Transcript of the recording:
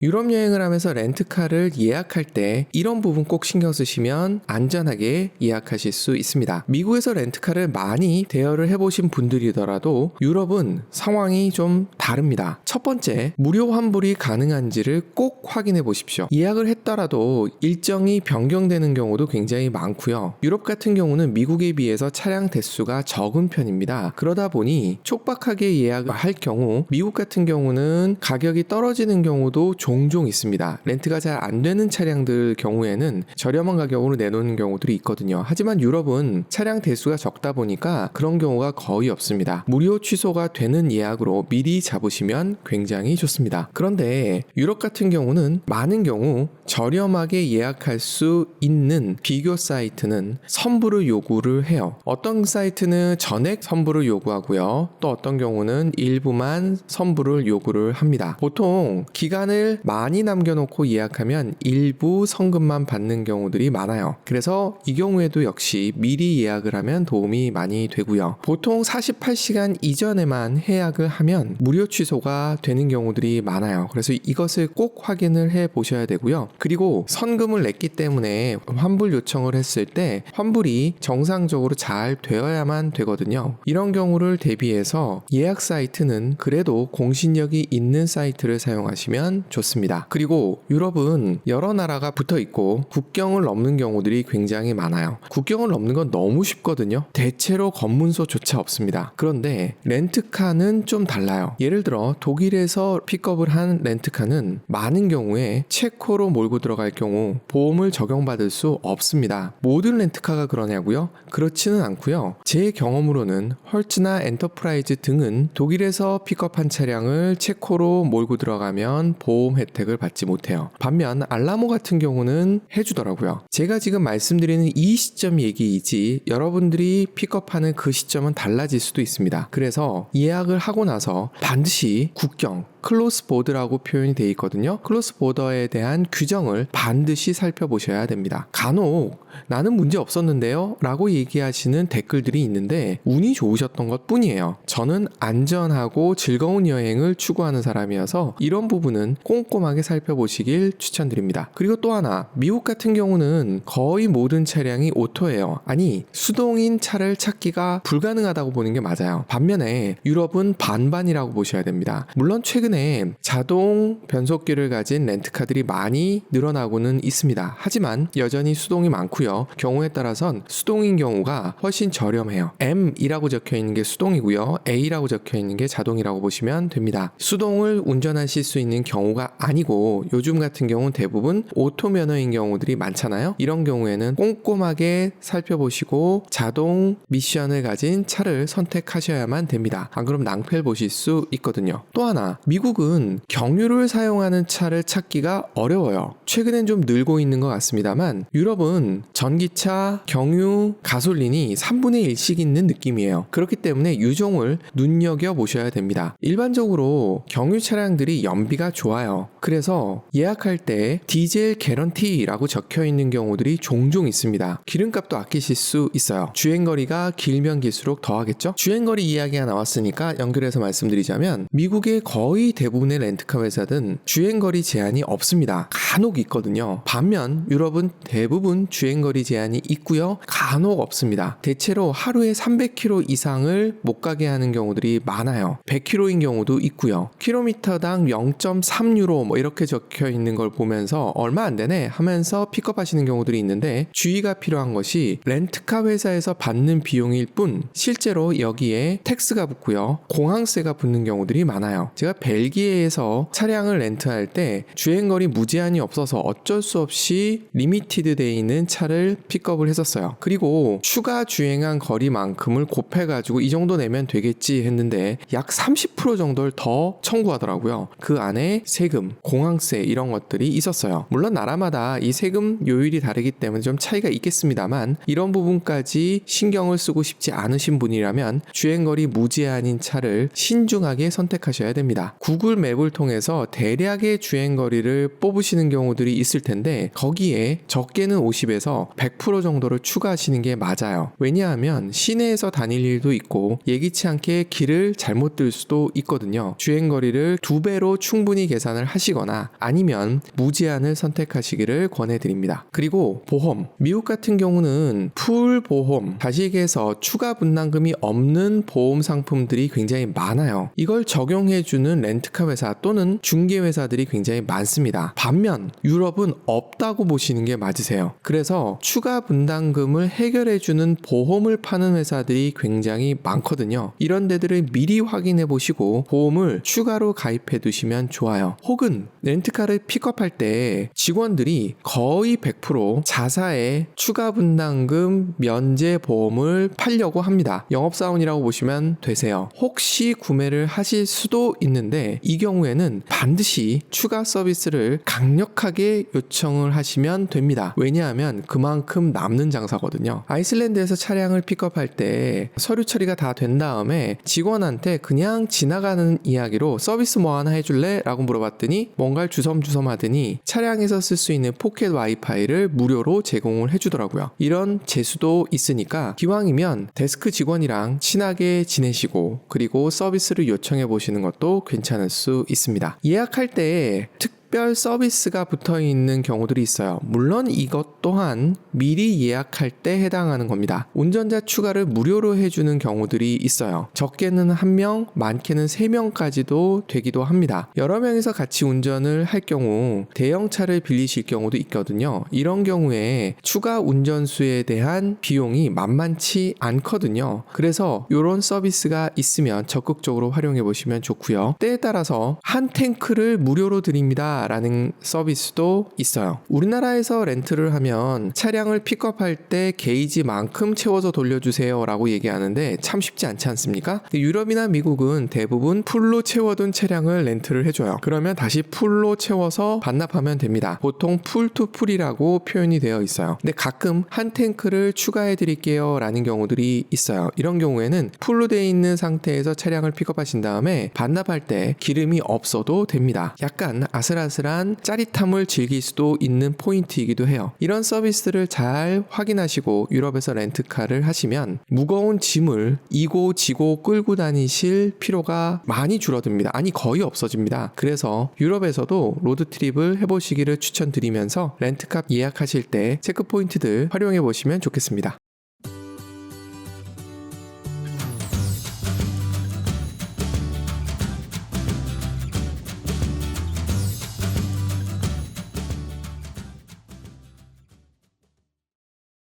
유럽 여행을 하면서 렌트카를 예약할 때 이런 부분 꼭 신경 쓰시면 안전하게 예약하실 수 있습니다. 미국에서 렌트카를 많이 대여를 해보신 분들이더라도 유럽은 상황이 좀 다릅니다. 첫 번째, 무료 환불이 가능한지를 꼭 확인해 보십시오. 예약을 했더라도 일정이 변경되는 경우도 굉장히 많고요. 유럽 같은 경우는 미국에 비해서 차량 대수가 적은 편입니다. 그러다 보니 촉박하게 예약을 할 경우 미국 같은 경우는 가격이 떨어지는 경우도 종종 있습니다. 렌트가 잘 안 되는 차량들 경우에는 저렴한 가격으로 내놓는 경우들이 있거든요. 하지만 유럽은 차량 대수가 적다 보니까 그런 경우가 거의 없습니다. 무료 취소가 되는 예약으로 미리 잡으시면 굉장히 좋습니다. 그런데 유럽 같은 경우는 많은 경우 저렴하게 예약할 수 있는 비교 사이트는 선불을 요구를 해요. 어떤 사이트는 전액 선불을 요구하고요. 또 어떤 경우는 일부만 선불을 요구를 합니다. 보통 기간을 많이 남겨놓고 예약하면 일부 성금만 받는 경우들이 많아요. 그래서 이 경우에도 역시 미리 예약을 하면 도움이 많이 되고요. 보통 48시간 이전에만 예약을 하면 무료 취소가 되는 경우들이 많아요. 그래서 이것을 꼭 확인을 해 보셔야 되고요. 그리고 선금을 냈기 때문에 환불 요청을 했을 때 환불이 정상적으로 잘 되어야만 되거든요. 이런 경우를 대비해서 예약 사이트는 그래도 공신력이 있는 사이트를 사용하시면 좋습니다. 그리고 유럽은 여러 나라가 붙어 있고 국경을 넘는 경우들이 굉장히 많아요. 국경을 넘는 건 너무 쉽거든요. 대체로 검문소조차 없습니다. 그런데 렌트카는 좀 달라요. 예를 들어 독일에서 픽업을 한 렌트카는 많은 경우에 체코로 몰고 들어갈 경우 보험을 적용받을 수 없습니다. 모든 렌트카가 그러냐고요? 그렇지는 않고요. 제 경험으로는 헐츠나 엔터프라이즈 등은 독일에서 픽업한 차량을 체코로 몰고 들어가면 보험 혜택을 받지 못해요. 반면 알라모 같은 경우는 해주더라고요. 제가 지금 말씀드리는 이 시점 얘기이지 여러분들이 픽업하는 그 시점은 달라질 수도 있습니다. 그래서 예약을 하고 나서 반드시 국경 클로스 보드라고 표현이 되어 있거든요. 클로스 보더에 대한 규정을 반드시 살펴보셔야 됩니다. 간혹 나는 문제 없었는데요 라고 얘기하시는 댓글들이 있는데 운이 좋으셨던 것 뿐이에요. 저는 안전하고 즐거운 여행을 추구하는 사람이어서 이런 부분은 꼼꼼하게 살펴보시길 추천드립니다. 그리고 또 하나, 미국 같은 경우는 거의 모든 차량이 오토예요. 아니, 수동인 차를 찾기가 불가능하다고 보는 게 맞아요. 반면에 유럽은 반반이라고 보셔야 됩니다. 물론 최근에 자동 변속기를 가진 렌트카들이 많이 늘어나고는 있습니다. 하지만 여전히 수동이 많고요. 경우에 따라선 수동인 경우가 훨씬 저렴해요. M이라고 적혀있는 게 수동이고요. A라고 적혀있는 게 자동이라고 보시면 됩니다. 수동을 운전하실 수 있는 경우가 아니고 요즘 같은 경우는 대부분 오토 면허인 경우들이 많잖아요. 이런 경우에는 꼼꼼하게 살펴보시고 자동 미션을 가진 차를 선택하셔야만 됩니다. 안 그럼 낭패를 보실 수 있거든요. 또 하나, 미국은 경유를 사용하는 차를 찾기가 어려워요. 최근엔 좀 늘고 있는 것 같습니다만 유럽은 전기차, 경유, 가솔린이 3분의 1씩 있는 느낌이에요. 그렇기 때문에 유종을 눈여겨보셔야 됩니다. 일반적으로 경유 차량들이 연비가 좋아요. 그래서 예약할 때 디젤 개런티라고 적혀있는 경우들이 종종 있습니다. 기름값도 아끼실 수 있어요. 주행거리가 길면 길수록 더 하겠죠? 주행거리 이야기가 나왔으니까 연결해서 말씀드리자면 미국의 거의 대부분의 렌트카 회사든 주행거리 제한이 없습니다. 간혹 있거든요. 반면 유럽은 대부분 주행거리 제한이 있고요. 간혹 없습니다. 대체로 하루에 300km 이상을 못 가게 하는 경우들이 많아요. 100km인 경우도 있고요. 킬로미터당 0.3유로 뭐 이렇게 적혀 있는 걸 보면서 얼마 안 되네 하면서 픽업하시는 경우들이 있는데 주의가 필요한 것이 렌트카 회사에서 받는 비용일 뿐 실제로 여기에 텍스가 붙고요. 공항세가 붙는 경우들이 많아요. 제가 벨기에에서 차량을 렌트할 때 주행거리 무제한이 없어서 어쩔 수 없이 리미티드 되어 있는 차를 픽업을 했었어요. 그리고 추가 주행한 거리만큼을 곱해가지고 이 정도 내면 되겠지 했는데 약 30% 정도를 더 청구하더라고요. 그 안에 세금, 공항세 이런 것들이 있었어요. 물론 나라마다 이 세금 요율이 다르기 때문에 좀 차이가 있겠습니다만 이런 부분까지 신경을 쓰고 싶지 않으신 분이라면 주행거리 무제한인 차를 신중하게 선택하셔야 됩니다. 구글 맵을 통해서 대략의 주행거리를 뽑으시는 경우들이 있을 텐데 거기에 적게는 50에서 100% 정도를 추가하시는 게 맞아요. 왜냐하면 시내에서 다닐 일도 있고 예기치 않게 길을 잘못 들 수도 있거든요. 주행거리를 2배로 충분히 계산을 하시거나 아니면 무제한을 선택하시기를 권해드립니다. 그리고 보험, 미국 같은 경우는 풀 보험, 다시 얘기해서 추가 분담금이 없는 보험 상품들이 굉장히 많아요. 이걸 적용해주는 렌트카 회사 또는 중개회사들이 굉장히 많습니다. 반면 유럽은 없다고 보시는 게 맞으세요. 그래서 추가 분담금을 해결해주는 보험을 파는 회사들이 굉장히 많거든요. 이런 데들을 미리 확인해 보시고 보험을 추가로 가입해 두시면 좋아요. 혹은 렌트카를 픽업할 때 직원들이 거의 100% 자사의 추가 분담금 면제 보험을 팔려고 합니다. 영업사원이라고 보시면 되세요. 혹시 구매를 하실 수도 있는데 이 경우에는 반드시 추가 서비스를 강력하게 요청을 하시면 됩니다. 왜냐하면 그만큼 남는 장사거든요. 아이슬란드에서 차량을 픽업할 때 서류 처리가 다 된 다음에 직원한테 그냥 지나가는 이야기로 서비스 뭐 하나 해줄래? 라고 물어봤더니 뭔가를 주섬주섬 하더니 차량에서 쓸 수 있는 포켓 와이파이를 무료로 제공을 해주더라고요. 이런 재수도 있으니까 기왕이면 데스크 직원이랑 친하게 지내시고 그리고 서비스를 요청해 보시는 것도 괜찮을 수 있습니다. 예약할 때 특별 서비스가 붙어 있는 경우들이 있어요. 물론 이것 또한 미리 예약할 때 해당하는 겁니다. 운전자 추가를 무료로 해주는 경우들이 있어요. 적게는 1명, 많게는 3명까지도 되기도 합니다. 여러 명이서 같이 운전을 할 경우 대형차를 빌리실 경우도 있거든요. 이런 경우에 추가 운전수에 대한 비용이 만만치 않거든요. 그래서 이런 서비스가 있으면 적극적으로 활용해 보시면 좋고요. 때에 따라서 한 탱크를 무료로 드립니다 라는 서비스도 있어요. 우리나라에서 렌트를 하면 차량을 픽업할 때 게이지만큼 채워서 돌려주세요 라고 얘기하는데 참 쉽지 않지 않습니까? 유럽이나 미국은 대부분 풀로 채워둔 차량을 렌트를 해줘요. 그러면 다시 풀로 채워서 반납하면 됩니다. 보통 풀 투 풀이라고 표현이 되어 있어요. 근데 가끔 한 탱크를 추가해 드릴게요 라는 경우들이 있어요. 이런 경우에는 풀로 되어 있는 상태에서 차량을 픽업하신 다음에 반납할 때 기름이 없어도 됩니다. 약간 아슬아슬한 짜릿함을 즐길 수도 있는 포인트이기도 해요. 이런 서비스를 잘 확인하시고 유럽에서 렌트카를 하시면 무거운 짐을 이고 지고 끌고 다니실 필요가 많이 줄어듭니다. 아니 거의 없어집니다. 그래서 유럽에서도 로드트립을 해보시기를 추천드리면서 렌트카 예약하실 때 체크포인트들 활용해 보시면 좋겠습니다.